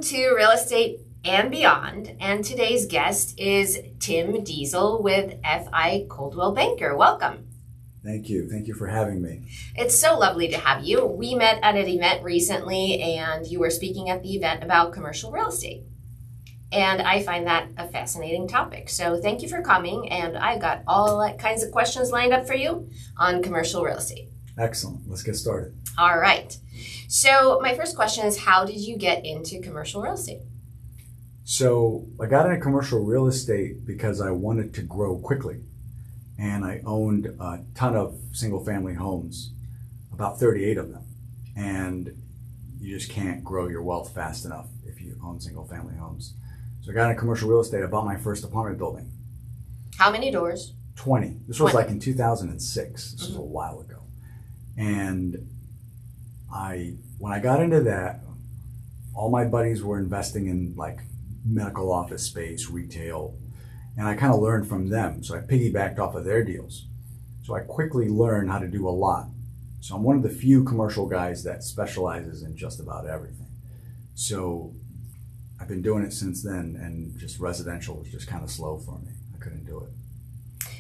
to Real Estate and Beyond, and today's guest is Tim Diesel with F.I. Coldwell Banker. Welcome. Thank you. Thank you for having me. It's so lovely to have you. We met at an event recently, and you were speaking at the event about commercial real estate. And I find that a fascinating topic. So thank you for coming, and I got all kinds of questions lined up for you on commercial real estate. Excellent. Let's get started. All right. So my first question is, how did you get into commercial real estate? So I got into commercial real estate because I wanted to grow quickly. And I owned a ton of single family homes, about 38 of them. And you just can't grow your wealth fast enough if you own single family homes. So I got into commercial real estate. I bought my first apartment building. How many doors? 20. This was 20. like in 2006. This was a while ago. And when I got into that, all my buddies were investing in like medical office space, retail, and I kind of learned from them. So I piggybacked off of their deals. So I quickly learned how to do a lot. So I'm one of the few commercial guys that specializes in just about everything. So I've been doing it since then, and just residential was just kind of slow for me. I couldn't do it.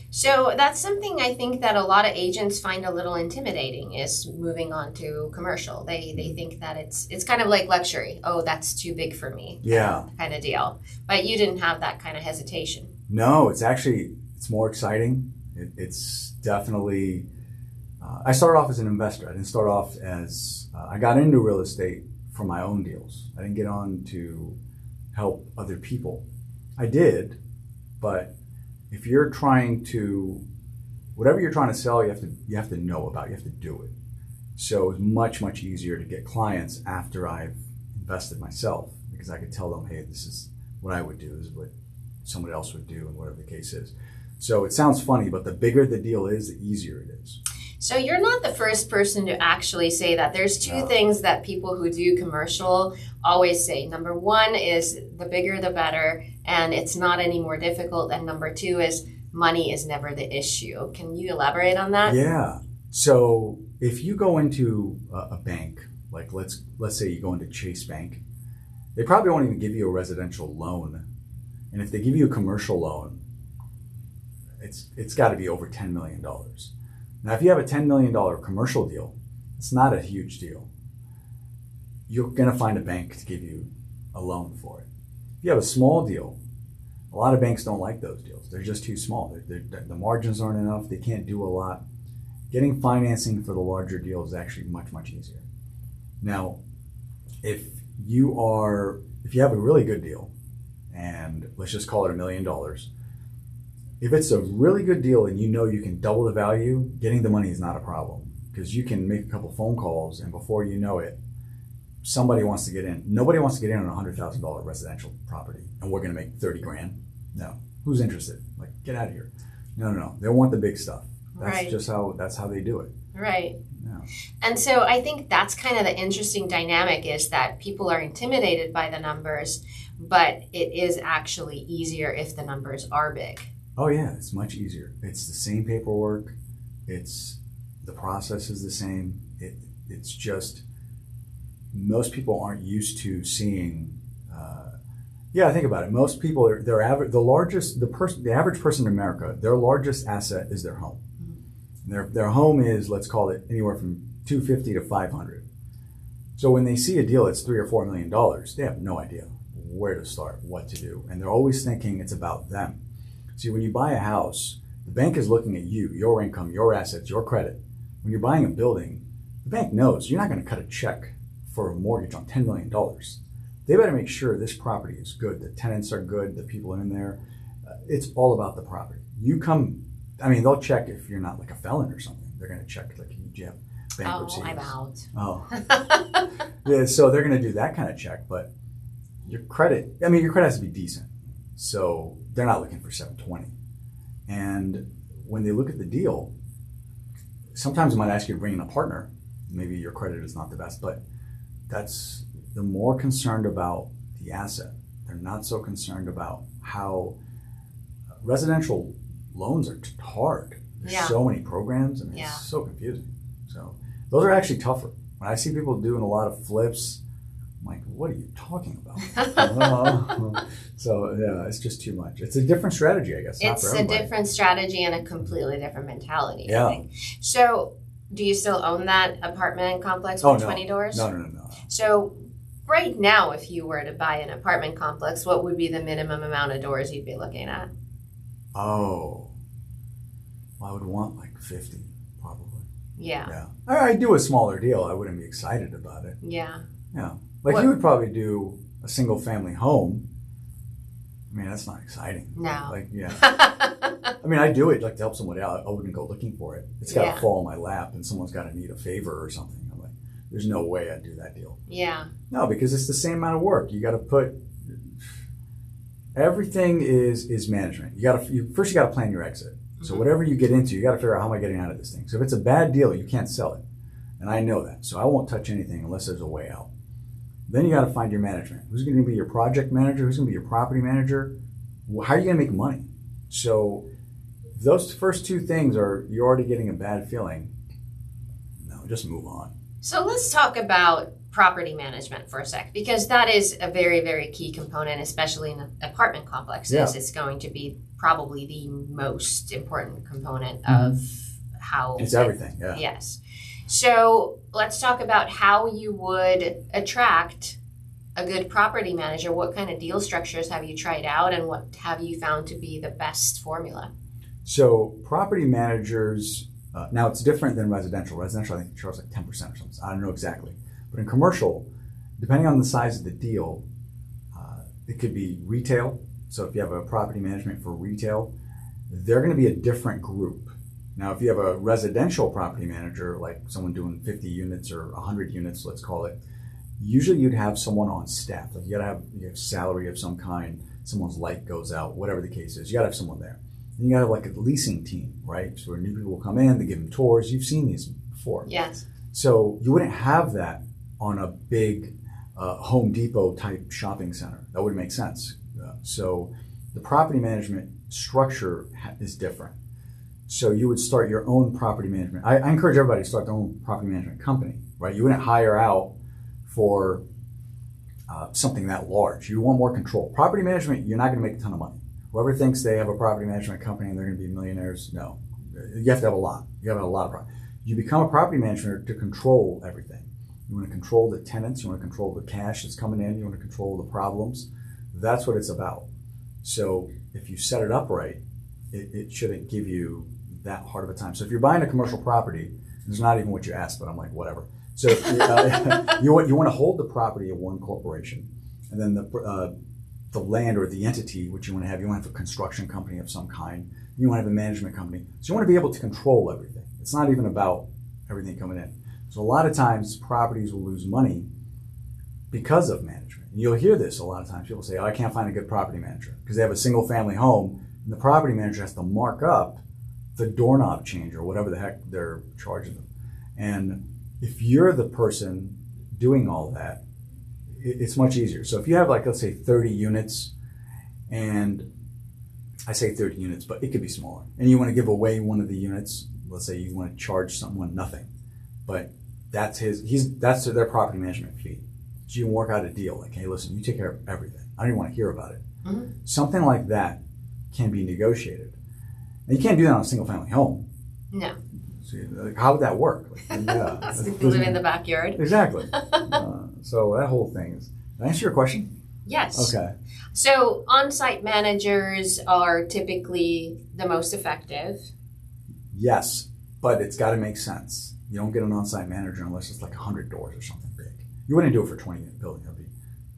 So that's something I think that a lot of agents find a little intimidating, is moving on to commercial. They think that it's kind of like luxury. Oh, that's too big for me. Yeah. Kind of deal. But you didn't have that kind of hesitation. No, it's more exciting. It's definitely, I started off as an investor. I didn't start off as, I got into real estate for my own deals. I didn't get on to help other people. I did, but if you're trying to, whatever you're trying to sell, you have to know about, you have to do it. So it's much, much easier to get clients after I've invested myself, because I could tell them, hey, this is what I would do, this is what somebody else would do, and whatever the case is. So it sounds funny, but the bigger the deal is, the easier it is. So you're not the first person to actually say that. There's two things that people who do commercial always say. Number one is the bigger the better, and it's not any more difficult. And number two is money is never the issue. Can you elaborate on that? Yeah. So if you go into a bank, like let's say you go into Chase Bank, they probably won't even give you a residential loan. And if they give you a commercial loan, it's got to be over $10 million. Now, if you have a $10 million commercial deal, it's not a huge deal. You're going to find a bank to give you a loan for it. If you have a small deal, a lot of banks don't like those deals. They're just too small. The margins aren't enough. They can't do a lot. Getting financing for the larger deal is actually much, much easier. Now, if you have a really good deal, and let's just call it $1 million, if it's a really good deal and you know you can double the value, getting the money is not a problem, because you can make a couple phone calls and before you know it, somebody wants to get in. Nobody wants to get in on a $100,000 residential property and we're going to make 30 grand. No. Who's interested? Like, get out of here. No. They want the big stuff. That's right. That's how they do it. Right. Yeah. And so I think that's kind of the interesting dynamic, is that people are intimidated by the numbers, but it is actually easier if the numbers are big. Oh yeah, it's much easier. It's the same paperwork. The process is the same. It's just most people aren't used to seeing. Think about it. Most people, the average person in America, their largest asset is their home. Their home is, let's call it, anywhere from $250 to $500. So when they see a deal that's $3 or $4 million, they have no idea where to start, what to do, and they're always thinking it's about them. See, when you buy a house, the bank is looking at you, your income, your assets, your credit. When you're buying a building, the bank knows you're not going to cut a check for a mortgage on $10 million. They better make sure this property is good, the tenants are good, the people in there. It's all about the property. They'll check if you're not like a felon or something. They're going to check, like, do you have bankruptcy? Oh, I'm out. Oh. Yeah, so they're going to do that kind of check, but your credit has to be decent. So they're not looking for 720. And when they look at the deal, sometimes they might ask you to bring in a partner. Maybe your credit is not the best, but they're more concerned about the asset. They're not so concerned about how residential loans are hard. There's so many programs, and it's so confusing. So those are actually tougher. When I see people doing a lot of flips, I'm like, what are you talking about? So yeah, it's just too much. It's a different strategy, I guess. It's a different strategy and a completely different mentality, Yeah. I think. So do you still own that apartment complex with 20 doors? No. So right now, if you were to buy an apartment complex, what would be the minimum amount of doors you'd be looking at? Oh, well, I would want like 50, probably. Yeah. Yeah. I'd do a smaller deal. I wouldn't be excited about it. Yeah. Yeah. Like you would probably do a single family home. I mean, that's not exciting. No. Like, yeah. I mean, I do it like to help somebody out. I wouldn't go looking for it. It's got to fall in my lap and someone's got to need a favor or something. I'm like, there's no way I'd do that deal. Yeah. No, because it's the same amount of work. You got to put, everything is management. First you got to plan your exit. So whatever you get into, you got to figure out how am I getting out of this thing. So if it's a bad deal, you can't sell it. And I know that. So I won't touch anything unless there's a way out. Then you got to find your management. Who's going to be your project manager? Who's going to be your property manager? How are you going to make money? So those first two things you're already getting a bad feeling. No, just move on. So let's talk about property management for a sec, because that is a very, very key component, especially in apartment complexes. Yeah. It's going to be probably the most important component of how it's everything. Yeah. Yes. So let's talk about how you would attract a good property manager. What kind of deal structures have you tried out, and what have you found to be the best formula? So property managers, now it's different than residential. Residential, I think, charge like 10% or something. I don't know exactly. But in commercial, depending on the size of the deal, it could be retail. So if you have a property management for retail, they're going to be a different group. Now, if you have a residential property manager, like someone doing 50 units or 100 units, let's call it, usually you'd have someone on staff. Like you have salary of some kind, someone's light goes out, whatever the case is. You got to have someone there. And you got to have like a leasing team, right? So where new people come in, they give them tours. You've seen these before. Yes. So you wouldn't have that on a big Home Depot type shopping center. That wouldn't make sense. So the property management structure is different. So you would start your own property management. I encourage everybody to start their own property management company, right? You wouldn't hire out for something that large. You want more control. Property management, you're not going to make a ton of money. Whoever thinks they have a property management company and they're going to be millionaires, no. You have to have a lot. You have to have a lot of property. You become a property manager to control everything. You want to control the tenants. You want to control the cash that's coming in. You want to control the problems. That's what it's about. So if you set it up right, it shouldn't give you that hard of a time. So if you're buying a commercial property, it's not even what you asked, but I'm like, whatever. So you want to hold the property of one corporation, and then the land or the entity which you want to have a construction company of some kind. You want to have a management company. So you want to be able to control everything. It's not even about everything coming in. So a lot of times properties will lose money because of management. And you'll hear this a lot of times. People say, oh, I can't find a good property manager because they have a single family home and the property manager has to mark up the doorknob change or whatever the heck they're charging them. And if you're the person doing all that, it's much easier. So if you have like, let's say 30 units, and I say 30 units, but it could be smaller, and you want to give away one of the units, let's say you want to charge someone nothing, but that's their property management fee. So you can work out a deal like, hey, listen, you take care of everything. I don't even want to hear about it. Mm-hmm. Something like that can be negotiated. And you can't do that on a single family home. No. So, like, how would that work? Like, yeah, live in the backyard. Exactly. So that whole thing is. Did I answer your question? Yes. Okay. So on-site managers are typically the most effective. Yes, but it's got to make sense. You don't get an on-site manager unless it's like 100 doors or something big. You wouldn't do it for a 20-unit building. That'd be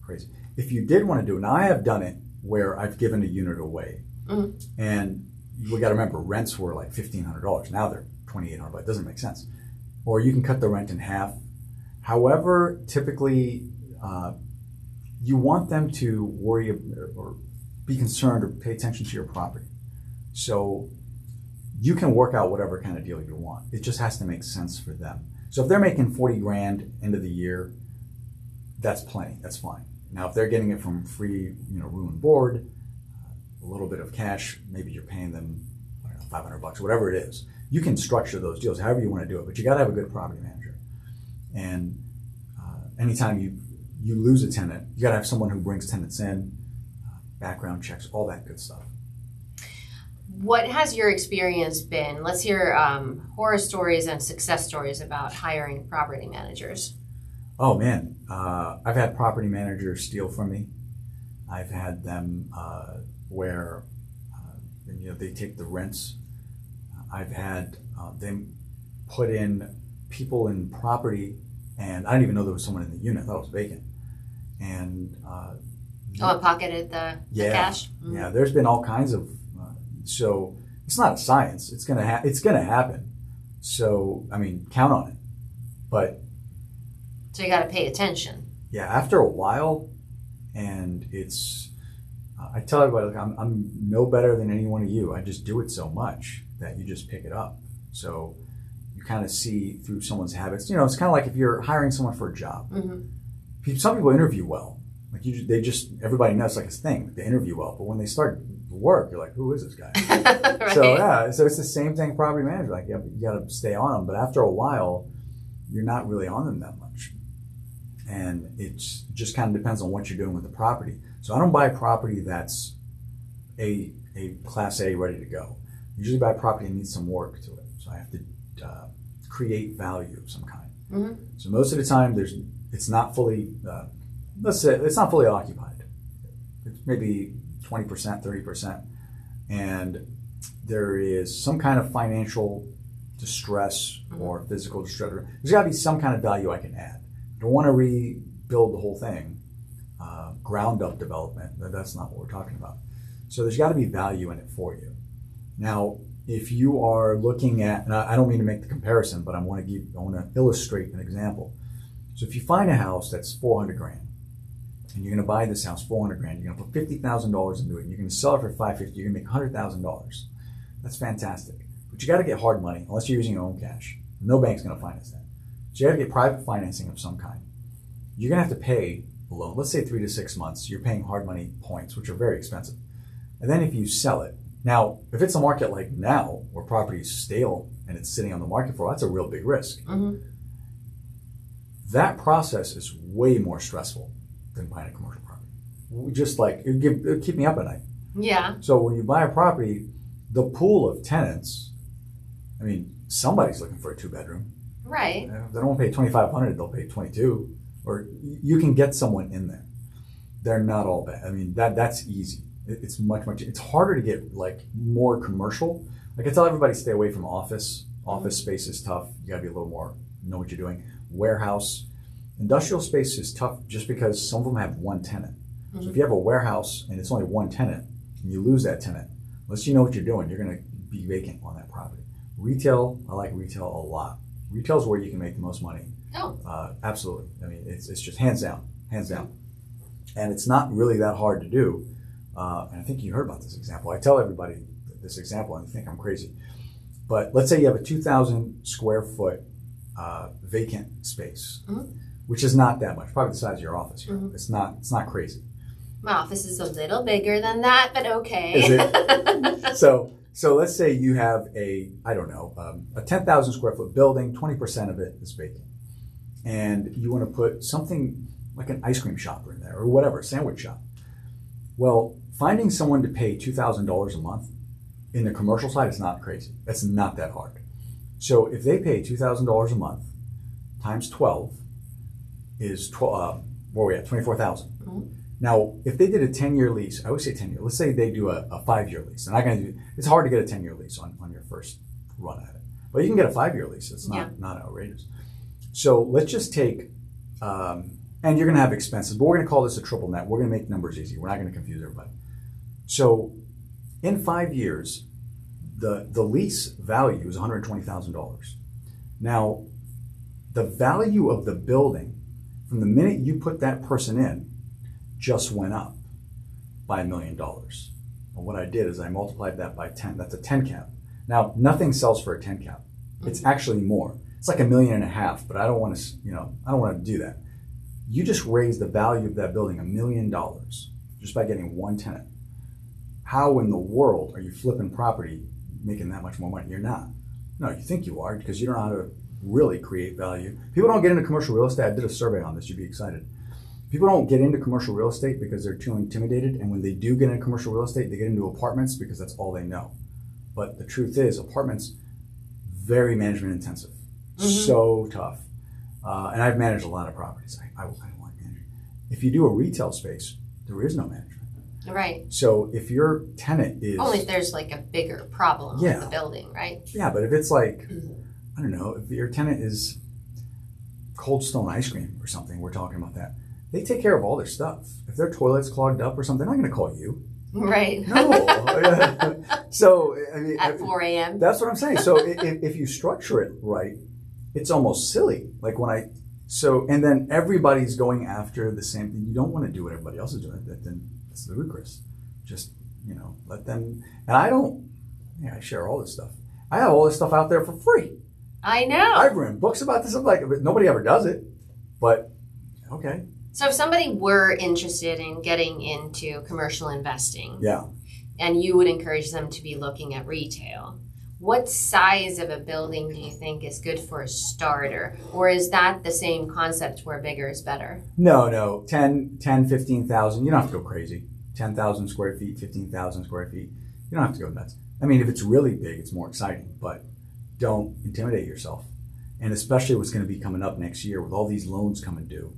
crazy. If you did want to do it, now I have done it where I've given a unit away, and we got to remember rents were like $1,500. Now they're $2,800, but it doesn't make sense. Or you can cut the rent in half. However, typically you want them to worry or be concerned or pay attention to your property. So you can work out whatever kind of deal you want. It just has to make sense for them. So if they're making 40 grand end of the year, that's plenty. That's fine. Now, if they're getting it from free, room and board, a little bit of cash, maybe you're paying them, I don't know, $500, whatever it is. You can structure those deals however you want to do it, but you got to have a good property manager. And anytime you you lose a tenant, you got to have someone who brings tenants in, background checks, all that good stuff. What has your experience been? Let's hear horror stories and success stories about hiring property managers. Oh man, I've had property managers steal from me. I've had them where they take the rents. I've had them put in people in property, and I didn't even know there was someone in the unit. I thought it was vacant. And Pocketed the cash. Mm-hmm. Yeah, there's been all kinds of. So it's not a science. It's gonna happen. So I mean, count on it. But so you got to pay attention. Yeah, after a while, and it's. I tell everybody, like, I'm no better than any one of you. I just do it so much that you just pick it up. So you kind of see through someone's habits. It's kind of like if you're hiring someone for a job. Mm-hmm. Some people interview well. Like everybody knows, like, a thing. They interview well, but when they start work, you're like, who is this guy? Right. So it's the same thing. Property manager, like, you got to stay on them, but after a while, you're not really on them that much, and it just kind of depends on what you're doing with the property. So I don't buy property that's a Class A ready to go. I usually buy property that needs some work to it, so I have to create value of some kind. Mm-hmm. So most of the time, it's not fully. Let's say it's not fully occupied. It's maybe 20%, 30%, and there is some kind of financial distress or physical distress. There's got to be some kind of value I can add. I don't want to rebuild the whole thing, ground up development. That's not what we're talking about. So there's got to be value in it for you. Now, if you are looking at, and I don't mean to make the comparison, but I want to illustrate an example. So if you find a house that's $400,000, and you're going to buy this house $400,000, you're going to put $50,000 into it, and you're going to sell it for $550,000, you're going to make $100,000. That's fantastic. But you got to get hard money, unless you're using your own cash. No bank's going to finance that. So you got to get private financing of some kind. You're going to have to pay a loan. Let's say 3 to 6 months. You're paying hard money points, which are very expensive. And then if you sell it, now if it's a market like now, where property is stale and it's sitting on the market for a while, that's a real big risk. Mm-hmm. That process is way more stressful than buying a commercial property. Just like it'd keep me up at night. Yeah. So when you buy a property, the pool of tenants, I mean, somebody's looking for a 2-bedroom. Right. If they don't pay $2,500, they'll pay $22,000, or you can get someone in there. They're not all bad. I mean, that's easy. It's much. It's harder to get like more commercial. Like I tell everybody, stay away from office. Office space is tough. You got to be a little more know what you're doing. Warehouse. Industrial space is tough just because some of them have one tenant. Mm-hmm. So if you have a warehouse and it's only one tenant and you lose that tenant, unless you know what you're doing, you're going to be vacant on that property. Retail, I like retail a lot. Retail is where you can make the most money. Oh. Absolutely. I mean, it's just hands down. And it's not really that hard to do. And I think you heard about this example. I tell everybody this example and they think I'm crazy. But let's say you have a 2,000 square foot vacant space. Mm-hmm. Which is not that much, probably the size of your office here. Mm-hmm. It's not crazy. My office is a little bigger than that, but okay. Is it? So let's say you have a 10,000 square foot building, 20% of it is vacant. And you want to put something like an ice cream shop in there or whatever, a sandwich shop. Well, finding someone to pay $2,000 a month in the commercial side is not crazy. That's not that hard. So if they pay $2,000 a month times 12, is 24,000. Mm-hmm. Now, if they did a 10-year lease, I always say 10-year. Let's say they do a 5-year lease. And it's hard to get a 10-year lease on your first run at it. But you can get a 5-year lease. It's not outrageous. So let's just take, and you're going to have expenses, but we're going to call this a triple net. We're going to make numbers easy. We're not going to confuse everybody. So in 5 years, the lease value is $120,000. Now, the value of the building from the minute you put that person in just went up by $1 million. Well, what I did is I multiplied that by 10. That's a 10 cap. Now, nothing sells for a 10 cap. It's actually more. It's like $1.5 million, but I don't want to do that. You just raised the value of that building $1 million just by getting one tenant. How in the world are you flipping property making that much more money? You're not. No, you think you are because you don't know how to really create value. People don't get into commercial real estate. I did a survey on this. You'd be excited. People don't get into commercial real estate because they're too intimidated. And when they do get into commercial real estate, they get into apartments because that's all they know. But the truth is, apartments, very management intensive, so tough. And I've managed a lot of properties. I don't like managing. If you do a retail space, there is no management. Right. So if your tenant is... Only if there's like a bigger problem with the building, right? Yeah, but if it's like, I don't know, if your tenant is Cold Stone Ice Cream or something, we're talking about that. They take care of all their stuff. If their toilet's clogged up or something, they're not going to call you. Right. No. So, I mean... At 4 a.m.? That's what I'm saying. So if you structure it right, it's almost silly. Like and then everybody's going after the same thing. You don't want to do what everybody else is doing. Then it's ludicrous. Just, let them... And I share all this stuff. I have all this stuff out there for free. I know. I've written books about this. I'm like, nobody ever does it. But, okay. So if somebody were interested in getting into commercial investing, and you would encourage them to be looking at retail, what size of a building do you think is good for a starter? Or is that the same concept where bigger is better? No. 10, 15,000. You don't have to go crazy. 10,000 square feet, 15,000 square feet. You don't have to go nuts. I mean, if it's really big, it's more exciting. But don't intimidate yourself. And especially what's going to be coming up next year with all these loans coming due.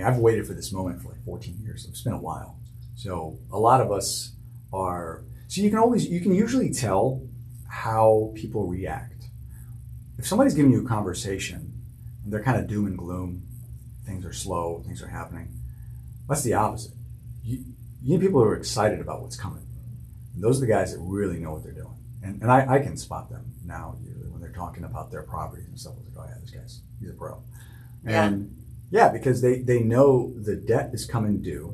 I've waited for this moment for like 14 years. It's been a while. So a lot of us are, so you can usually tell how people react. If somebody's giving you a conversation and they're kind of doom and gloom, things are slow, things are happening, that's the opposite. You need people who are excited about what's coming. And those are the guys that really know what they're doing. And I can spot them now usually when they're talking about their properties and stuff. I was like, oh yeah, he's a pro. And because they know the debt is coming due,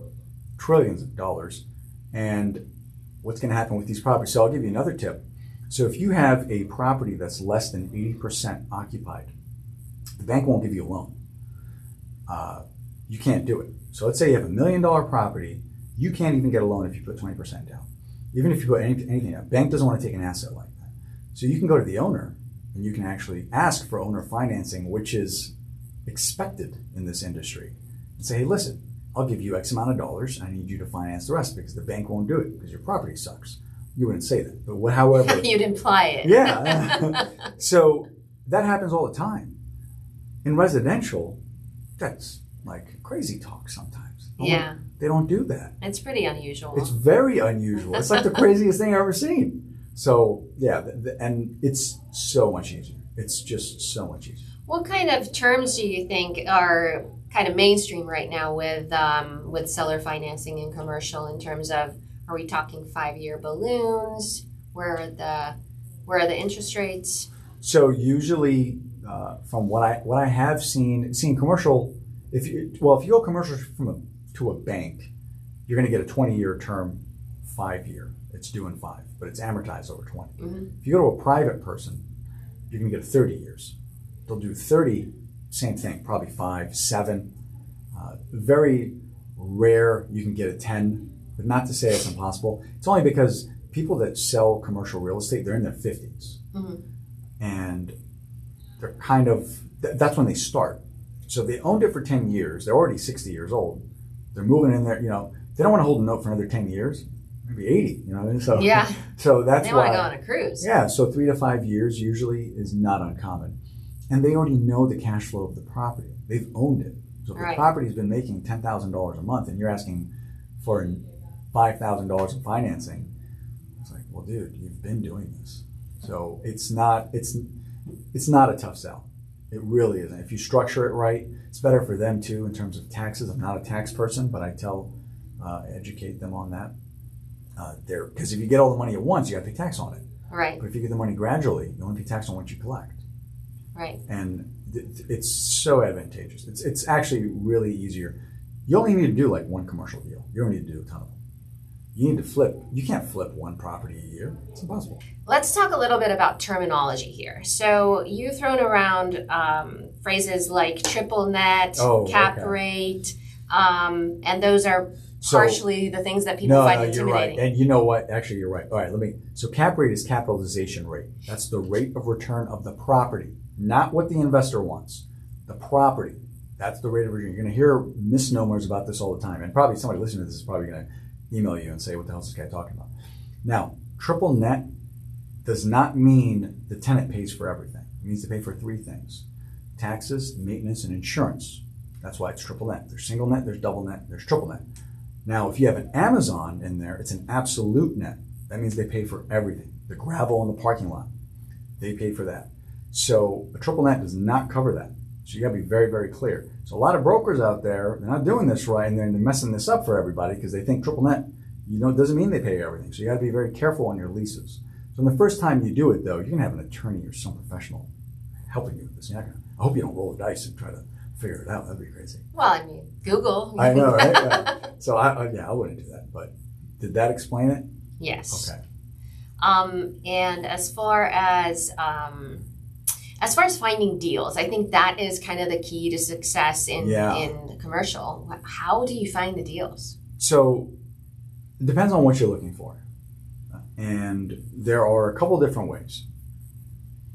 trillions of dollars, and what's going to happen with these properties. So I'll give you another tip. So if you have a property that's less than 80% occupied, the bank won't give you a loan. You can't do it. So let's say you have $1 million property, you can't even get a loan if you put 20% down. Even if you put anything down. Bank doesn't want to take an asset like that. So you can go to the owner and you can actually ask for owner financing, which is expected in this industry, and say, hey, listen, I'll give you X amount of dollars. I need you to finance the rest because the bank won't do it because your property sucks. You wouldn't say that, but however. You'd imply it. Yeah. So that happens all the time. In residential, that's like crazy talk sometimes. They don't do that. It's pretty unusual. It's very unusual. It's like the craziest thing I've ever seen. So and it's so much easier. It's just so much easier. What kind of terms do you think are kind of mainstream right now with seller financing and commercial in terms of, are we talking 5-year balloons? Where are the interest rates? So usually, from what I have seen commercial, if you go commercial to a bank, you're going to get a 20-year term, 5-year. It's due in 5, but it's amortized over 20. Mm-hmm. If you go to a private person, you're going to get 30 years. They'll do 30, same thing, probably 5, 7. Very rare you can get a 10, but not to say it's impossible. It's only because people that sell commercial real estate, they're in their 50s. Mm-hmm. And they're kind of, that's when they start. So if they owned it for 10 years, they're already 60 years old. They're moving in there, they don't want to hold a note for another 10 years. Maybe 80, So that's why. They want to go on a cruise. Yeah, so 3 to 5 years usually is not uncommon. And they already know the cash flow of the property. They've owned it. So if the property's been making $10,000 a month and you're asking for $5,000 in financing, it's like, well, dude, you've been doing this. So it's not a tough sell. It really isn't. If you structure it right, it's better for them too in terms of taxes. I'm not a tax person, but I educate them on that. Because if you get all the money at once, you got to pay tax on it. Right. But if you get the money gradually, you only pay tax on what you collect. Right. And it's so advantageous. It's actually really easier. You only need to do like one commercial deal. You don't need to do a ton of them. You need to flip. You can't flip one property a year. It's impossible. Let's talk a little bit about terminology here. So you've thrown around phrases like triple net, cap rate, and those are partially the things that people find intimidating. You're right. And you know what? Actually, you're right. All right, so cap rate is capitalization rate. That's the rate of return of the property, not what the investor wants. The property. That's the rate of return. You're going to hear misnomers about this all the time. And probably somebody listening to this is probably going to email you and say, what the hell is this guy talking about? Now, triple net does not mean the tenant pays for everything. It means they pay for three things: taxes, maintenance, and insurance. That's why it's triple net. There's single net, there's double net, there's triple net. Now, if you have an Amazon in there, it's an absolute net. That means they pay for everything. The gravel in the parking lot, they pay for that. So a triple net does not cover that. So you got to be very, very clear. So a lot of brokers out there, they're not doing this right, and they're messing this up for everybody because they think triple net, it doesn't mean they pay everything. So you got to be very careful on your leases. So the first time you do it, though, you're going to have an attorney or some professional helping you with this. I hope you don't roll the dice and try to figure it out. That'd be crazy. Well, I mean, Google. I know, right? Yeah. So I wouldn't do that. But did that explain it? Yes. Okay. And as far as finding deals, I think that is kind of the key to success in commercial. How do you find the deals? So it depends on what you're looking for. And there are a couple different ways.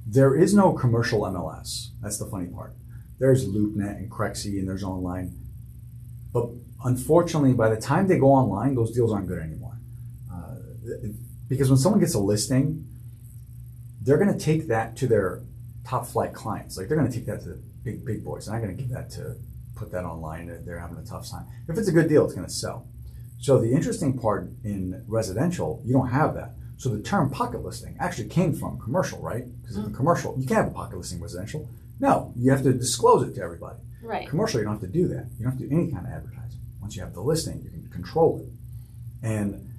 There is no commercial MLS. That's the funny part. There's LoopNet and Crexy and there's online. But unfortunately, by the time they go online, those deals aren't good anymore. Because when someone gets a listing, they're going to take that to their top flight clients. Like, they're going to take that to the big boys. They're not going to give that to put that online. They're having a tough time. If it's a good deal, it's going to sell. So the interesting part in residential, you don't have that. So the term pocket listing actually came from commercial, right? Because in commercial, you can't have a pocket listing residential. No, you have to disclose it to everybody. Right. Commercial, you don't have to do that. You don't have to do any kind of advertising. Once you have the listing, you can control it. And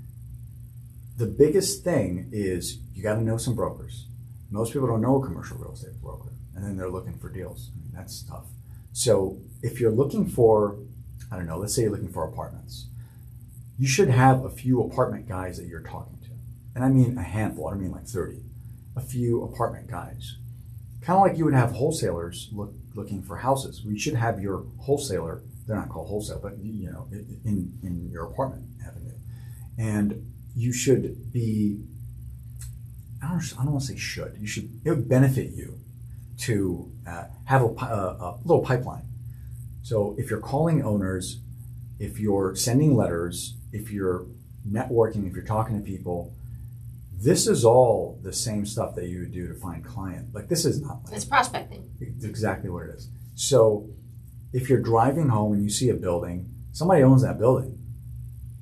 the biggest thing is you got to know some brokers. Most people don't know a commercial real estate broker, and then they're looking for deals. I mean, that's tough. So if you're looking for, I don't know, let's say you're looking for apartments, you should have a few apartment guys that you're talking to. And I mean a handful, I don't mean like 30. A few apartment guys. Kind of like you would have wholesalers looking for houses. We should have your wholesaler, they're not called wholesale, but in your apartment avenue. And you should be, I don't want to say should, it would benefit you to have a little pipeline. So if you're calling owners, if you're sending letters, if you're networking, if you're talking to people, this is all the same stuff that you would do to find client. Like, this is not like, it's prospecting. It's exactly what it is. So if you're driving home and you see a building, somebody owns that building.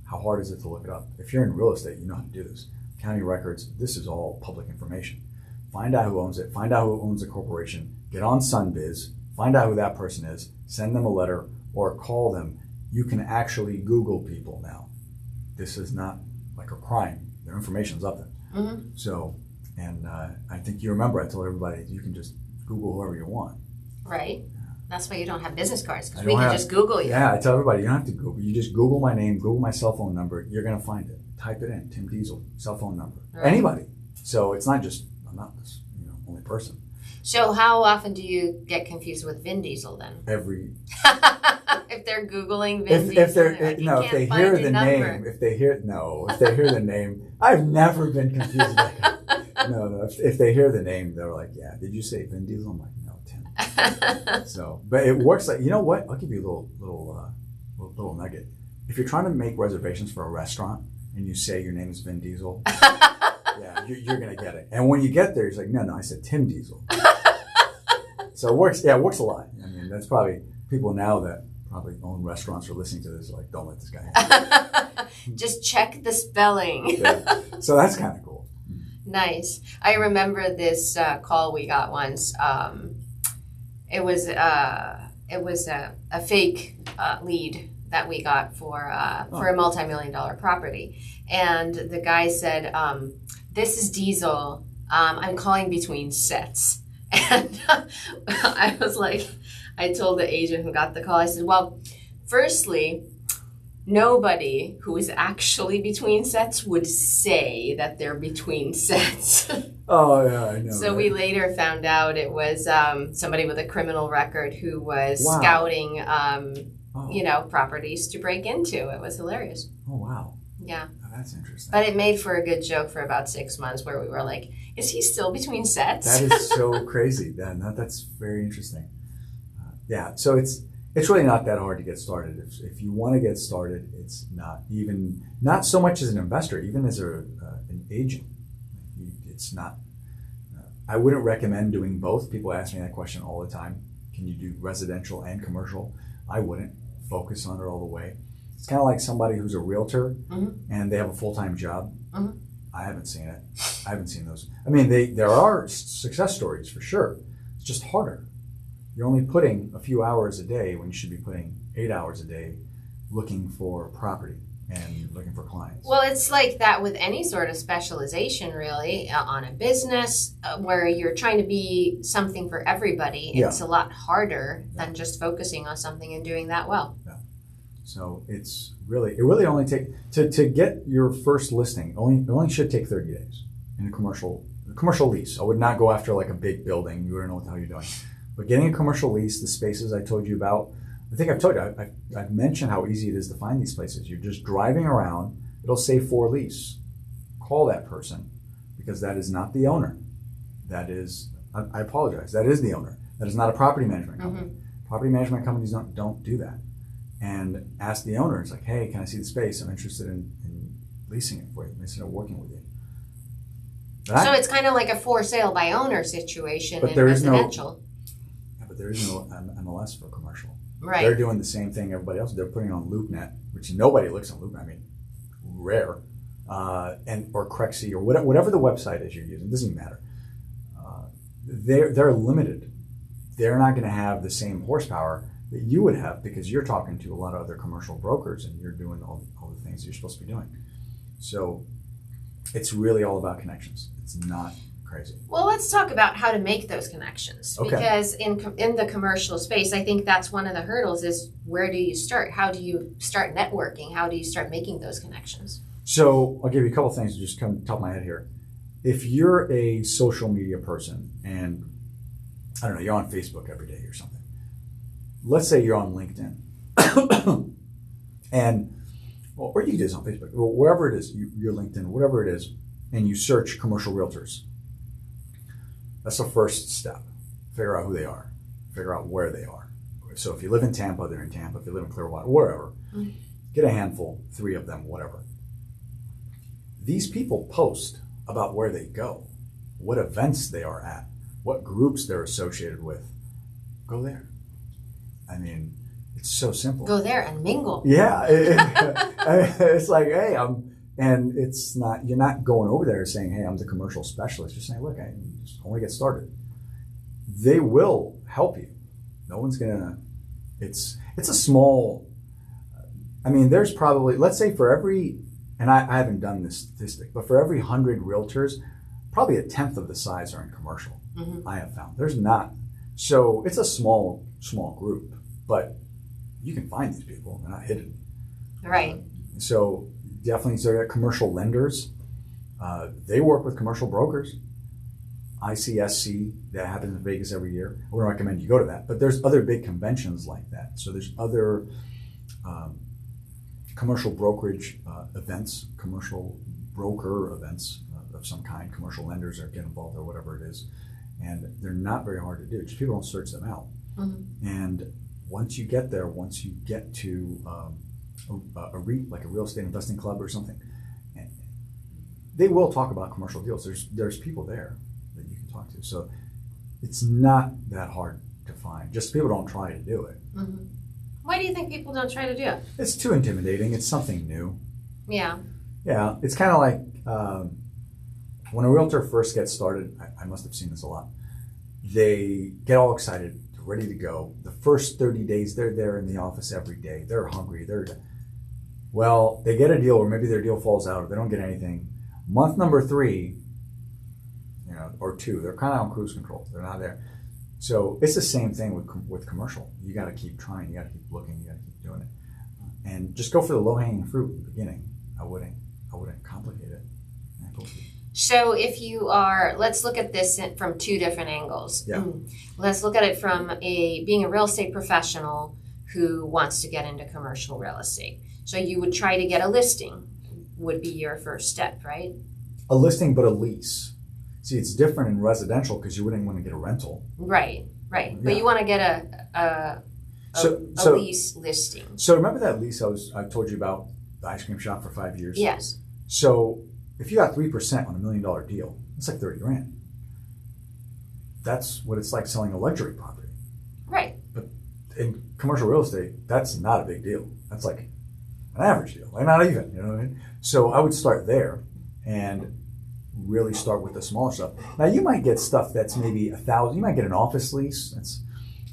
How hard is it to look it up? If you're in real estate, you know how to do this. County records, this is all public information. Find out who owns it, find out who owns the corporation, get on Sunbiz, find out who that person is, send them a letter or call them. You can actually Google people now. This is not like a crime. Their information's up there. Mm-hmm. So, and I think you remember I told everybody you can just Google whoever you want. Right. That's why you don't have business cards, because we can just Google you. Yeah, I tell everybody, you don't have to Google. You just Google my name, Google my cell phone number. You're going to find it. Type it in, Tim Diesel, cell phone number. Right. Anybody. So it's not just, I'm not this only person. So how often do you get confused with Vin Diesel then? Every... If they're Googling Vin Diesel, if they hear the name, if they hear the name, I've never been confused by it. No. If they hear the name, they're like, yeah, did you say Vin Diesel? I'm like, no, Tim. So, but it works like, you know what? I'll give you a little nugget. If you're trying to make reservations for a restaurant and you say your name is Vin Diesel, yeah, you're gonna get it. And when you get there, he's like, no, I said Tim Diesel. So it works. Yeah, it works a lot. I mean, that's probably people now that probably own restaurants or listening to this, like, don't let this guy have it. Just check the spelling. Yeah. So that's kind of cool. Nice. I remember this call we got once. It was a fake lead that we got for a multi-million-dollar property, and the guy said, "This is Diesel. I'm calling between sets," and I was like. I told the agent who got the call, I said, well, firstly, nobody who is actually between sets would say that they're between sets. Oh, yeah, I know. So we later found out it was somebody with a criminal record who was scouting, properties to break into. It was hilarious. Oh, wow. Yeah. Oh, that's interesting. But it made for a good joke for about 6 months where we were like, is he still between sets? That is so crazy. That's very interesting. Yeah, so it's It's really not that hard to get started. If you want to get started, it's not so much as an investor, even as an agent. It's not. I wouldn't recommend doing both. People ask me that question all the time. Can you do residential and commercial? I wouldn't focus on it all the way. It's kind of like somebody who's a realtor and they have a full-time job. I haven't seen it. I haven't seen those. I mean, there are success stories for sure. It's just harder. You're only putting a few hours a day when you should be putting 8 hours a day looking for property and looking for clients. Well, it's like that with any sort of specialization, really, on a business where you're trying to be something for everybody. It's a lot harder than just focusing on something and doing that well. Yeah. So it really only take to get your first listing. It only should take 30 days in a commercial lease. I would not go after like a big building. You wouldn't know what the hell you're doing. But getting a commercial lease, the spaces I told you about, I think I've told you, I've mentioned how easy it is to find these places. You're just driving around, it'll say for lease. Call that person because that is not the owner. That is, I apologize, that is the owner. That is not a property management company. Property management companies don't do that. And ask the owner, it's like, hey, can I see the space? I'm interested in leasing it for you. I'm interested in working with you. So it's kind of like a for sale by owner situation in But residential. there is no MLS for commercial. Right. They're doing the same thing everybody else. They're putting it on LoopNet, which nobody looks on LoopNet. I mean, rare, or Crexy or whatever the website is you're using. It doesn't even matter. They're limited. They're not going to have the same horsepower that you would have because you're talking to a lot of other commercial brokers and you're doing all the things you're supposed to be doing. So it's really all about connections. It's not crazy. Well, let's talk about how to make those connections. Okay. Because in the commercial space, I think that's one of the hurdles is where do you start? How do you start networking? How do you start making those connections? So I'll give you a couple things that just come to the top of my head here. If you're a social media person and, I don't know, you're on Facebook every day or something. Let's say you're on LinkedIn. Or you can do this on Facebook, or wherever it is, your LinkedIn, whatever it is, and you search commercial realtors. That's the first step. Figure out who they are. Figure out where they are. So if you live in Tampa, they're in Tampa. If you live in Clearwater, wherever, get a handful, 3 of them, whatever. These people post about where they go, what events they are at, what groups they're associated with. Go there. I mean, it's so simple. Go there and mingle. Yeah. It's like, hey, and it's not, you're not going over there saying, hey, I'm the commercial specialist. You're saying, look, I just want to get started. They will help you. No one's going to, it's a small, I mean, there's probably, let's say for every, and I haven't done this statistic, but for every 100 realtors, probably 1/10 of the size are in commercial. I have found. There's not. So it's a small group, but you can find these people. They're not hidden. Right. So definitely, so commercial lenders, they work with commercial brokers. ICSC, that happens in Vegas every year. I wouldn't recommend you go to that, but there's other big conventions like that. So there's other commercial brokerage events, commercial broker events of some kind. Commercial lenders are get involved or whatever it is, and they're not very hard to do. Just people don't search them out. And once you get there, once you get to a REIT, like a real estate investing club or something, they will talk about commercial deals. There's people there that you can talk to. So it's not that hard to find. Just people don't try to do it. Why do you think people don't try to do it? It's too intimidating. It's something new. Yeah. Yeah. It's kind of like when a realtor first gets started, I must have seen this a lot. They get all excited, ready to go. The first 30 days, they're there in the office every day. They're hungry. They get a deal, or maybe their deal falls out, or they don't get anything. Month number 3, or 2, they're kind of on cruise control. They're not there. So it's the same thing with commercial. You got to keep trying. You got to keep looking. You got to keep doing it, and just go for the low-hanging fruit in the beginning. I wouldn't complicate it. So if you are, let's look at this from 2 different angles. Yeah. Let's look at it from being a real estate professional who wants to get into commercial real estate. So you would try to get a listing, would be your first step, right? A listing, but a lease. See, it's different in residential because you wouldn't want to get a rental. Right. Yeah. But you want to get a a lease listing. So remember that lease I told you about, the ice cream shop for 5 years? Yes. So if you got 3% on $1 million deal, it's like 30 grand. That's what it's like selling a luxury property. Right. But in commercial real estate, that's not a big deal. That's like an average deal, like not even, you know what I mean? So I would start there and really start with the smaller stuff. Now you might get stuff that's maybe $1,000. You might get an office lease that's,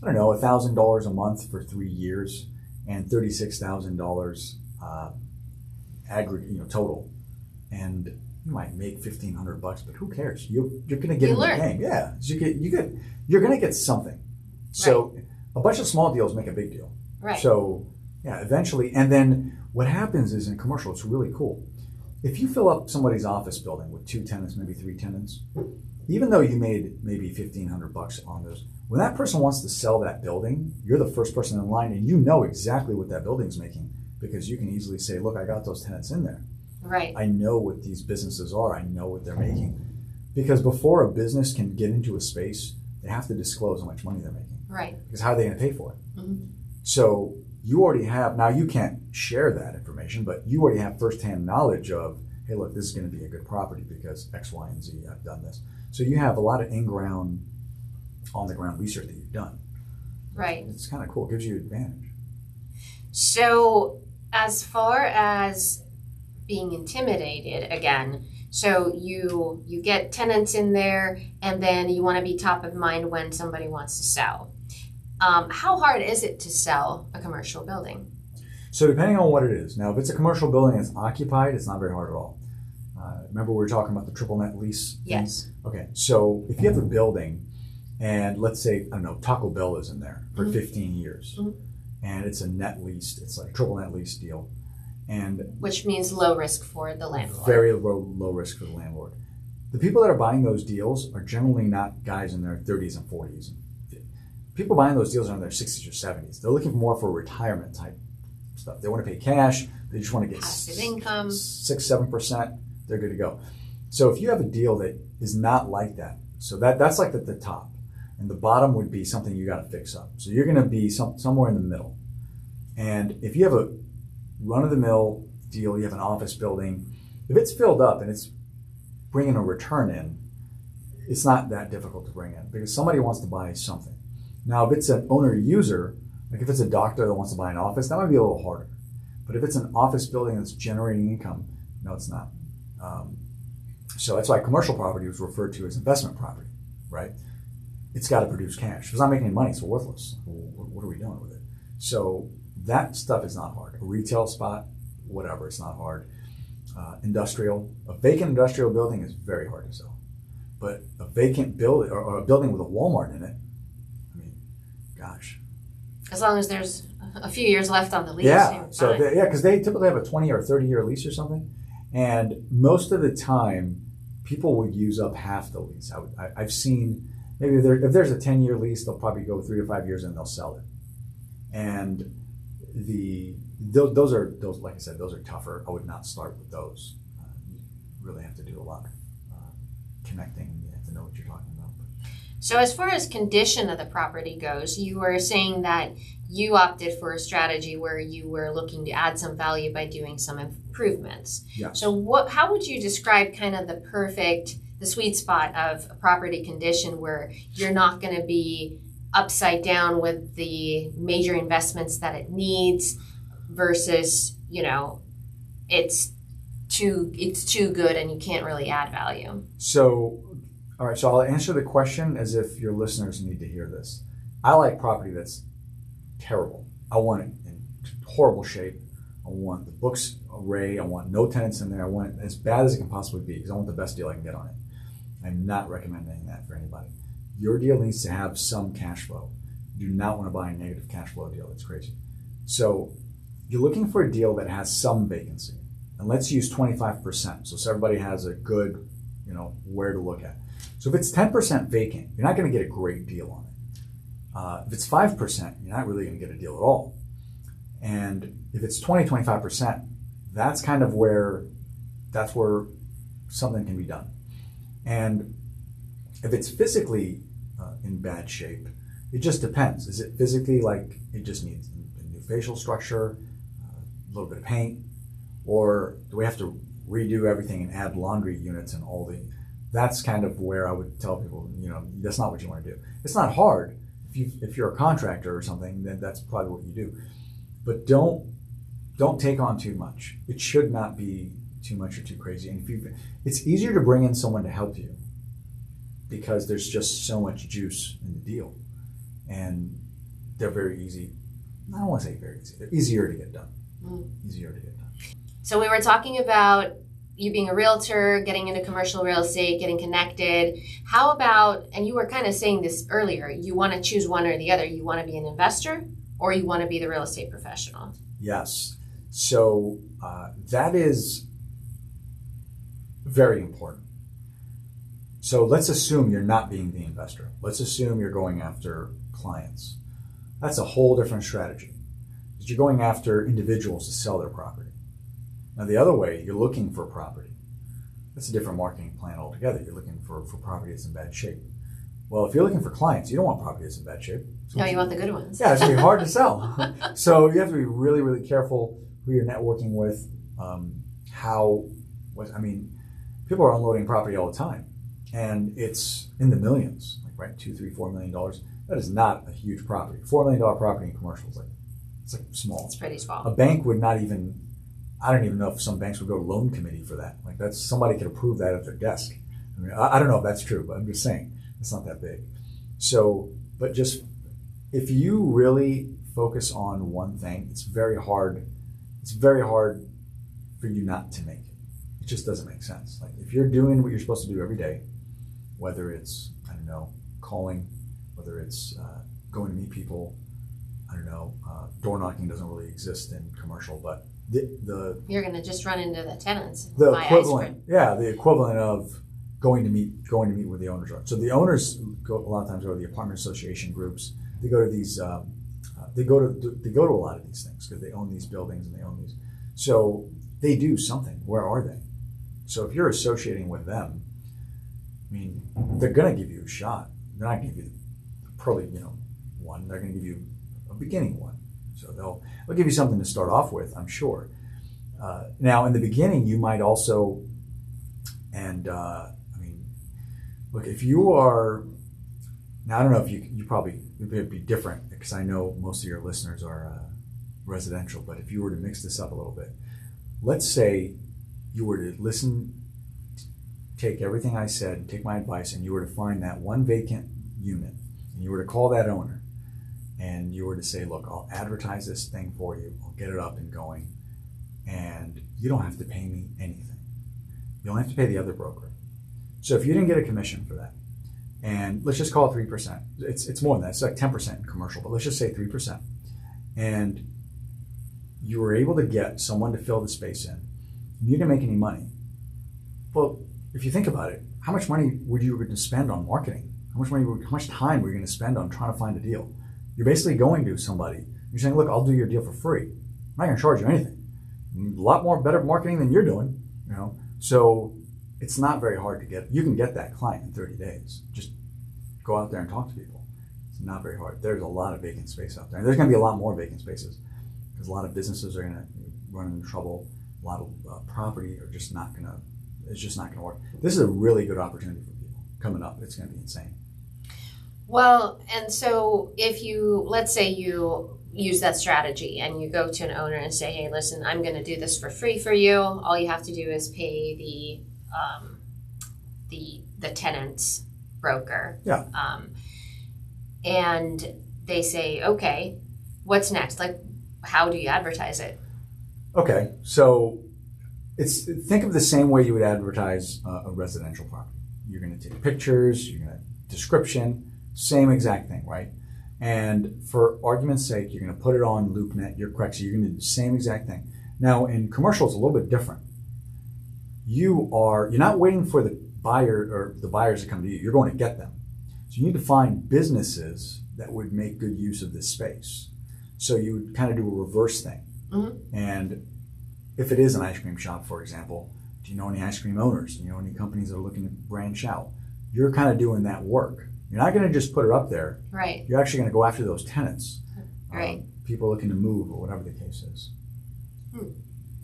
I don't know, $1,000 a month for 3 years and $36,000 aggregate, total. And you might make $1,500, but who cares? You're going to get in the game. Yeah, you're going to get something. So a bunch of small deals make a big deal. Right. So yeah, eventually, and then what happens is in commercial, it's really cool. If you fill up somebody's office building with 2 tenants, maybe 3 tenants, even though you made maybe $1,500 on those, when that person wants to sell that building, you're the first person in line, and you know exactly what that building's making because you can easily say, "Look, I got those tenants in there. Right. I know what these businesses are. I know what they're making." Because before a business can get into a space, they have to disclose how much money they're making. Right. Because how are they going to pay for it? Mm-hmm. So you already have, now you can't share that information, but you already have firsthand knowledge of, hey, look, this is going to be a good property because X, Y, and Z, I've done this. So you have a lot of in-ground, on-the-ground research that you've done. Right. It's kind of cool. It gives you advantage. So as far as being intimidated again, so you get tenants in there and then you want to be top of mind when somebody wants to sell. How hard is it to sell a commercial building? So depending on what it is. Now, if it's a commercial building that's occupied, it's not very hard at all. Remember we were talking about the triple net lease? Yes. Okay, so if you have a building and let's say, I don't know, Taco Bell is in there for 15 years and it's a net lease, it's like a triple net lease deal. And which means low risk for the landlord. Very low risk for the landlord. The people that are buying those deals are generally not guys in their 30s and 40s. People buying those deals are in their 60s or 70s. They're looking more for retirement type stuff. They want to pay cash. They just want to get passive income, 6-7%. They're good to go. So if you have a deal that is not like that, so that's like the top, and the bottom would be something you got to fix up. So you're going to be somewhere in the middle. And if you have a run-of-the-mill deal, you have an office building, if it's filled up and it's bringing a return in, it's not that difficult to bring in because somebody wants to buy something. Now, if it's an owner-user, like if it's a doctor that wants to buy an office, that might be a little harder. But if it's an office building that's generating income, no, it's not. So that's why commercial property was referred to as investment property, right? It's got to produce cash. If it's not making any money, it's worthless. What are we doing with it? So that stuff is not hard. A retail spot, whatever, it's not hard. Industrial, a vacant industrial building is very hard to sell. But a vacant building or a building with a Walmart in it, I mean, gosh. As long as there's a few years left on the lease. Yeah, so because they typically have a 20 or 30-year lease or something. And most of the time, people would use up half the lease. I've seen, maybe if there's a 10-year lease, they'll probably go 3 to 5 years and they'll sell it. And those are like I said, those are tougher. I would not start with those. You really have to do a lot of connecting, and you have to know what you're talking about. So as far as condition of the property goes, you were saying that you opted for a strategy where you were looking to add some value by doing some improvements. Yes. So how would you describe kind of the sweet spot of a property condition where you're not going to be upside down with the major investments that it needs versus, it's too good and you can't really add value? So, all right, so I'll answer the question as if your listeners need to hear this. I like property that's terrible. I want it in horrible shape. I want the books array. I want no tenants in there. I want it as bad as it can possibly be because I want the best deal I can get on it. I'm not recommending that for anybody. Your deal needs to have some cash flow. You do not want to buy a negative cash flow deal. That's crazy. So you're looking for a deal that has some vacancy. And let's use 25%. So everybody has a good, where to look at. So if it's 10% vacant, you're not going to get a great deal on it. If it's 5%, you're not really going to get a deal at all. And if it's 25%, that's where something can be done. And if it's physically in bad shape, It just depends. Is it physically like it just needs a new facial structure, a little bit of paint, or do we have to redo everything and add laundry units and all the? That's kind of where I would tell people, that's not what you want to do. It's not hard. If you're a contractor or something, then that's probably what you do. But don't take on too much. It should not be too much or too crazy. And it's easier to bring in someone to help you because there's just so much juice in the deal. And they're very easy. I don't want to say very easy. They're easier to get done. Easier to get done. So we were talking about you being a realtor, getting into commercial real estate, getting connected. How about, and you were kind of saying this earlier, you want to choose one or the other. You want to be an investor or you want to be the real estate professional? Yes. So that is very important. So let's assume you're not being the investor. Let's assume you're going after clients. That's a whole different strategy. You're going after individuals to sell their property. Now the other way, you're looking for property. That's a different marketing plan altogether. You're looking for property that's in bad shape. Well, if you're looking for clients, you don't want property that's in bad shape. No, you want the good ones. Yeah, it's going to be hard to sell. So you have to be really, really careful who you're networking with, people are unloading property all the time. And it's in the millions, $2, $3, $4 million. That is not a huge property. $4 million property in commercial is it's small. It's pretty small. A bank would not even, I don't even know if some banks would go to loan committee for that. That's somebody could approve that at their desk. I don't know if that's true, but I'm just saying it's not that big. So, but just if you really focus on one thing, it's very hard. It's very hard for you not to make it. It just doesn't make sense. If you're doing what you're supposed to do every day, whether it's, calling, whether it's going to meet people, door knocking doesn't really exist in commercial, but you're going to just run into the tenants. The equivalent of going to meet where the owners are. So the owners a lot of times go to the apartment association groups. They go to these. They go to a lot of these things because they own these buildings and they own these. So they do something. Where are they? So if you're associating with them, they're going to give you a shot. They're not going to give you probably one. They're going to give you a beginning one. So they'll give you something to start off with, I'm sure. Now in the beginning, you might also, look, if you are, now I don't know if you probably, it would be different because I know most of your listeners are residential, but if you were to mix this up a little bit, let's say you were to take everything I said, take my advice, and you were to find that one vacant unit, and you were to call that owner, and you were to say, look, I'll advertise this thing for you, I'll get it up and going, and you don't have to pay me anything. You only have to pay the other broker. So if you didn't get a commission for that, and let's just call it 3%, it's more than that, it's like 10% in commercial, but let's just say 3%, and you were able to get someone to fill the space in, and you didn't make any money. Well, if you think about it, how much money would you going to spend on marketing? How much time were you going to spend on trying to find a deal? You're basically going to somebody. You're saying, look, I'll do your deal for free. I'm not going to charge you anything. A lot more better marketing than you're doing, So it's not very hard to get. You can get that client in 30 days. Just go out there and talk to people. It's not very hard. There's a lot of vacant space out there. And there's going to be a lot more vacant spaces because a lot of businesses are going to run into trouble. A lot of property are just not going to. It's just not going to work. This is a really good opportunity for people coming up. It's going to be insane. Well, and so if let's say you use that strategy and you go to an owner and say, hey, listen, I'm going to do this for free for you. All you have to do is pay the tenant's broker. Yeah. And they say, okay, what's next? How do you advertise it? Okay, so think of the same way you would advertise a residential property. You're going to take pictures, you're going to description, same exact thing, right? And for argument's sake, you're going to put it on LoopNet. You're correct. So you're going to do the same exact thing. Now in commercial, it's a little bit different. You're not waiting for the buyer or the buyers to come to you. You're going to get them. So you need to find businesses that would make good use of this space. So you would kind of do a reverse thing. Mm-hmm. And if it is an ice cream shop, for example, do you know any ice cream owners? Do you know any companies that are looking to branch out? You're kind of doing that work. You're not going to just put it up there. Right. You're actually going to go after those tenants. Right. People looking to move or whatever the case is.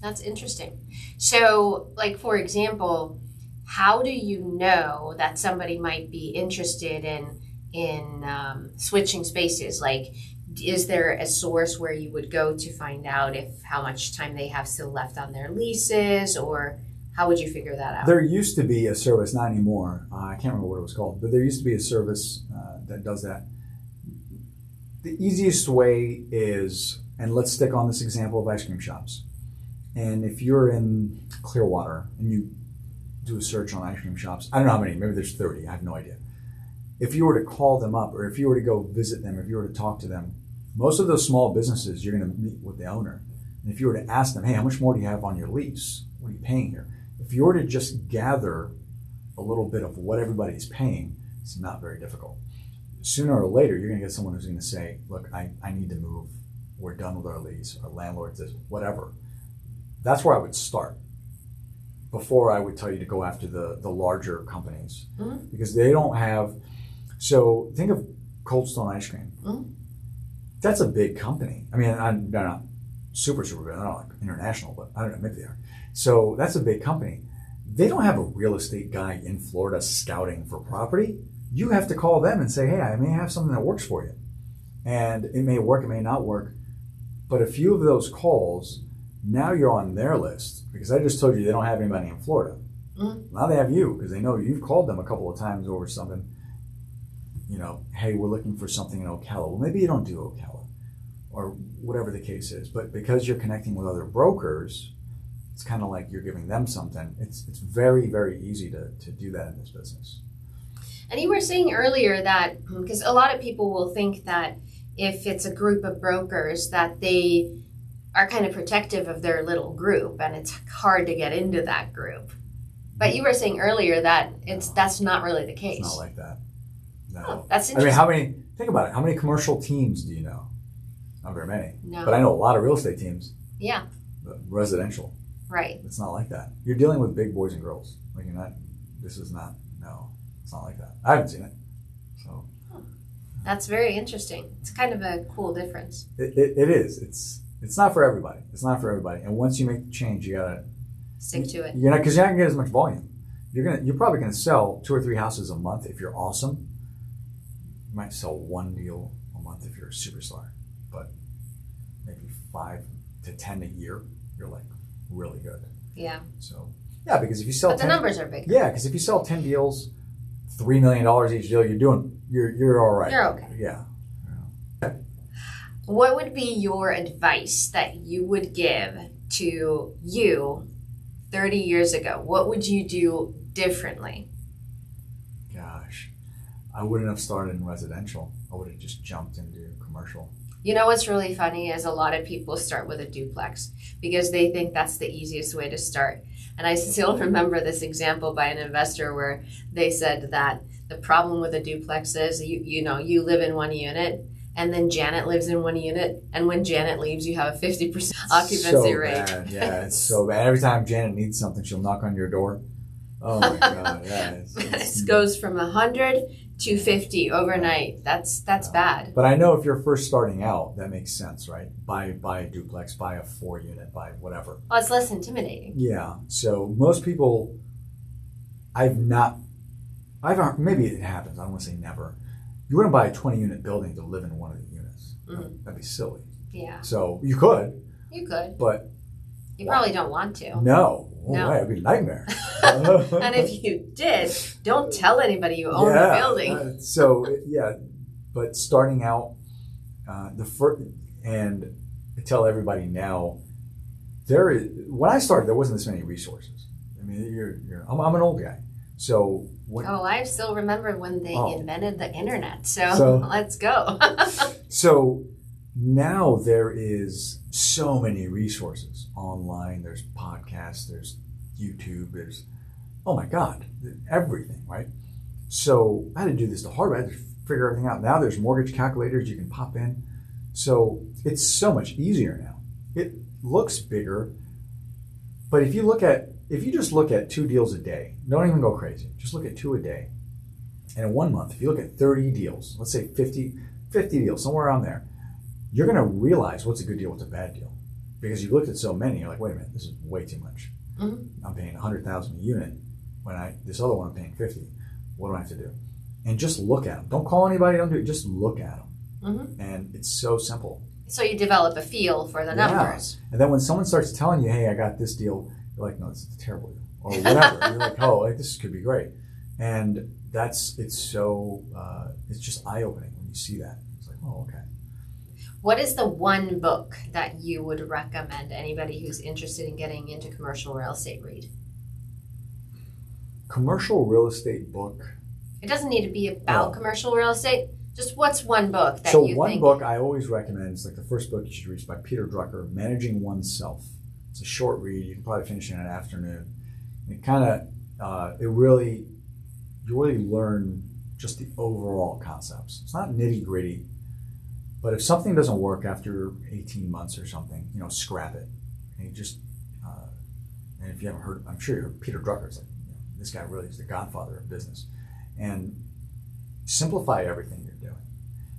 That's interesting. So, like, for example, how do you know that somebody might be interested in switching spaces? Like, is there a source where you would go to find out how much time they have still left on their leases, or how would you figure that out? There used to be a service, not anymore. I can't remember what it was called, but there used to be a service that does that. The easiest way is, and let's stick on this example of ice cream shops. And if you're in Clearwater and you do a search on ice cream shops, I don't know how many, maybe there's 30, I have no idea. If you were to call them up, or if you were to go visit them, if you were to talk to them, most of those small businesses, you're going to meet with the owner. And if you were to ask them, hey, how much more do you have on your lease? What are you paying here? If you were to just gather a little bit of what everybody's paying, it's not very difficult. Sooner or later, you're going to get someone who's going to say, look, I need to move. We're done with our lease. Our landlord says, whatever. That's where I would start before I would tell you to go after the larger companies, because they don't have. So think of Cold Stone Ice Cream. That's a big company. I mean, they're not super big. They're not like international, but I don't know, maybe they are. So that's a big company. They don't have a real estate guy in Florida scouting for property. You have to call them and say, hey, I may have something that works for you. And it may work, it may not work. But a few of those calls, now you're on their list, because I just told you they don't have anybody in Florida. Now they have you, because they know you've called them a couple of times over something. You know, hey, we're looking for something in Ocala. Well, maybe you don't do Ocala, or whatever the case is. But because you're connecting with other brokers, it's kind of like you're giving them something. It's very, very easy to do that in this business. And you were saying earlier that, because a lot of people will think that if it's a group of brokers, that they are kind of protective of their little group, and it's hard to get into that group. But you were saying earlier that that's not really the case. It's not like that. No. Oh, that's interesting. I mean, think about it. How many commercial teams do you know? Not very many. No. But I know a lot of real estate teams. Yeah. Residential. Right. It's not like that. You're dealing with big boys and girls. Like it's not like that. I haven't seen it. So. That's very interesting. It's kind of a cool difference. It is. It's not for everybody. It's not for everybody. And once you make the change, you gotta stick to it. Because you're not gonna get as much volume. You're probably gonna sell 2 or 3 houses a month if you're awesome. You might sell 1 deal a month if you're a superstar, but maybe 5 to 10 a year, you're like really good. Yeah. So yeah, because if you sell, but the numbers are big. Yeah, because if you sell 10 deals, $3 million each deal, you're all right. You're okay. Yeah. What would be your advice that you would give to you 30 years ago? What would you do differently? Gosh, I wouldn't have started in residential. I would have just jumped into commercial. You know what's really funny is a lot of people start with a duplex because they think that's the easiest way to start. And I still remember this example by an investor where they said that the problem with a duplex is you live in one unit, and then Janet lives in one unit, and when Janet leaves, you have a 50% occupancy rate. Bad. Yeah, it's so bad. Every time Janet needs something, she'll knock on your door. Oh my God, yeah. It goes from 100 to 50 overnight. That's bad. But I know if you're first starting out, that makes sense, right? Buy a duplex, buy a 4-unit, buy whatever. Well, it's less intimidating. Yeah. So most people, maybe it happens. I don't want to say never. You wouldn't buy a 20-unit building to live in one of the units. That'd be silly. Yeah. So you could. You could. But you probably don't want to. No. No. It'd be a nightmare. And if you did, don't tell anybody you own the building. But starting out, and I tell everybody now, when I started, there wasn't this many resources. I mean, I'm an old guy. So I still remember when they invented the internet. So let's go. So now there is so many resources online. There's podcasts, there's YouTube, there's, oh my God, everything, right? So I had to do this the hard way. I had to figure everything out. Now there's mortgage calculators you can pop in. So it's so much easier now. It looks bigger, but if you just look at 2 deals a day, don't even go crazy. Just look at 2 a day. And in 1 month, if you look at 30 deals, let's say 50 deals, somewhere around there, you're going to realize what's a good deal, what's a bad deal. Because you've looked at so many, you're like, wait a minute, this is way too much. Mm-hmm. I'm paying $100,000 a unit when this other one I'm paying 50. What do I have to do? And just look at them. Don't call anybody, don't do it. Just look at them. Mm-hmm. And it's so simple. So you develop a feel for the numbers. And then when someone starts telling you, hey, I got this deal, you're like, no, this is a terrible deal. Or whatever. You're like, oh, this could be great. And it's just eye-opening when you see that. It's like, oh, okay. What is the one book that you would recommend anybody who's interested in getting into commercial real estate read? Commercial real estate book. It doesn't need to be about commercial real estate. Just what's one book that you think? So one book I always recommend is like the first book you should read is by Peter Drucker, Managing Oneself. It's a short read. You can probably finish it in an afternoon. It kind of, you really learn just the overall concepts. It's not nitty gritty. But if something doesn't work after 18 months or something, scrap it. And you just, and if you haven't heard, I'm sure you heard Peter Drucker. It's like, this guy really is the godfather of business. And simplify everything you're doing.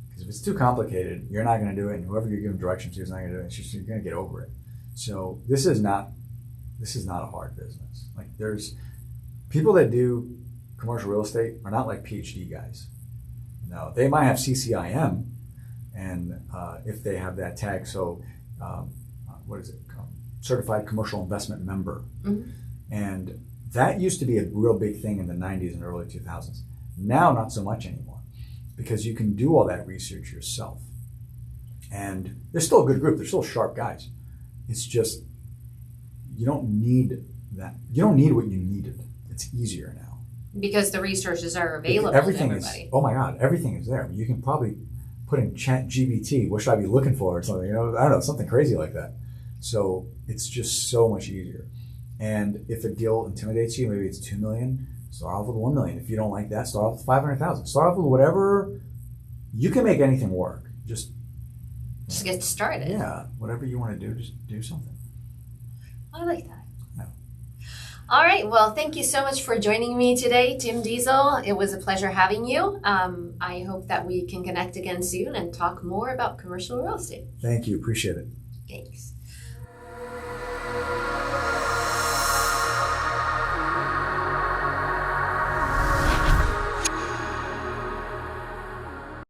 Because if it's too complicated, you're not going to do it. And whoever you're giving directions to is not going to do it. It's just, you're going to get over it. So this is not a hard business. Like there's people that do commercial real estate are not like PhD guys. No, they might have CCIM. And if they have that tag, so what is it? Certified Commercial Investment Member. Mm-hmm. And that used to be a real big thing in the 90s and early 2000s. Now, not so much anymore because you can do all that research yourself. And there's still a good group. They're still sharp guys. It's just, you don't need that. You don't need what you needed. It's easier now. Because the resources are available everything to everybody. Oh my God, everything is there. You can probably put in ChatGPT, what should I be looking for or something, I don't know, something crazy like that. So it's just so much easier. And if a deal intimidates you, maybe it's 2 million, start off with 1 million. If you don't like that, start off with 500,000. Start off with whatever, you can make anything work. Just get started. Yeah, whatever you want to do, just do something. I like that. Yeah. All right. Well, thank you so much for joining me today, Tim Diesel. It was a pleasure having you. I hope that we can connect again soon and talk more about commercial real estate. Thank you. Appreciate it. Thanks.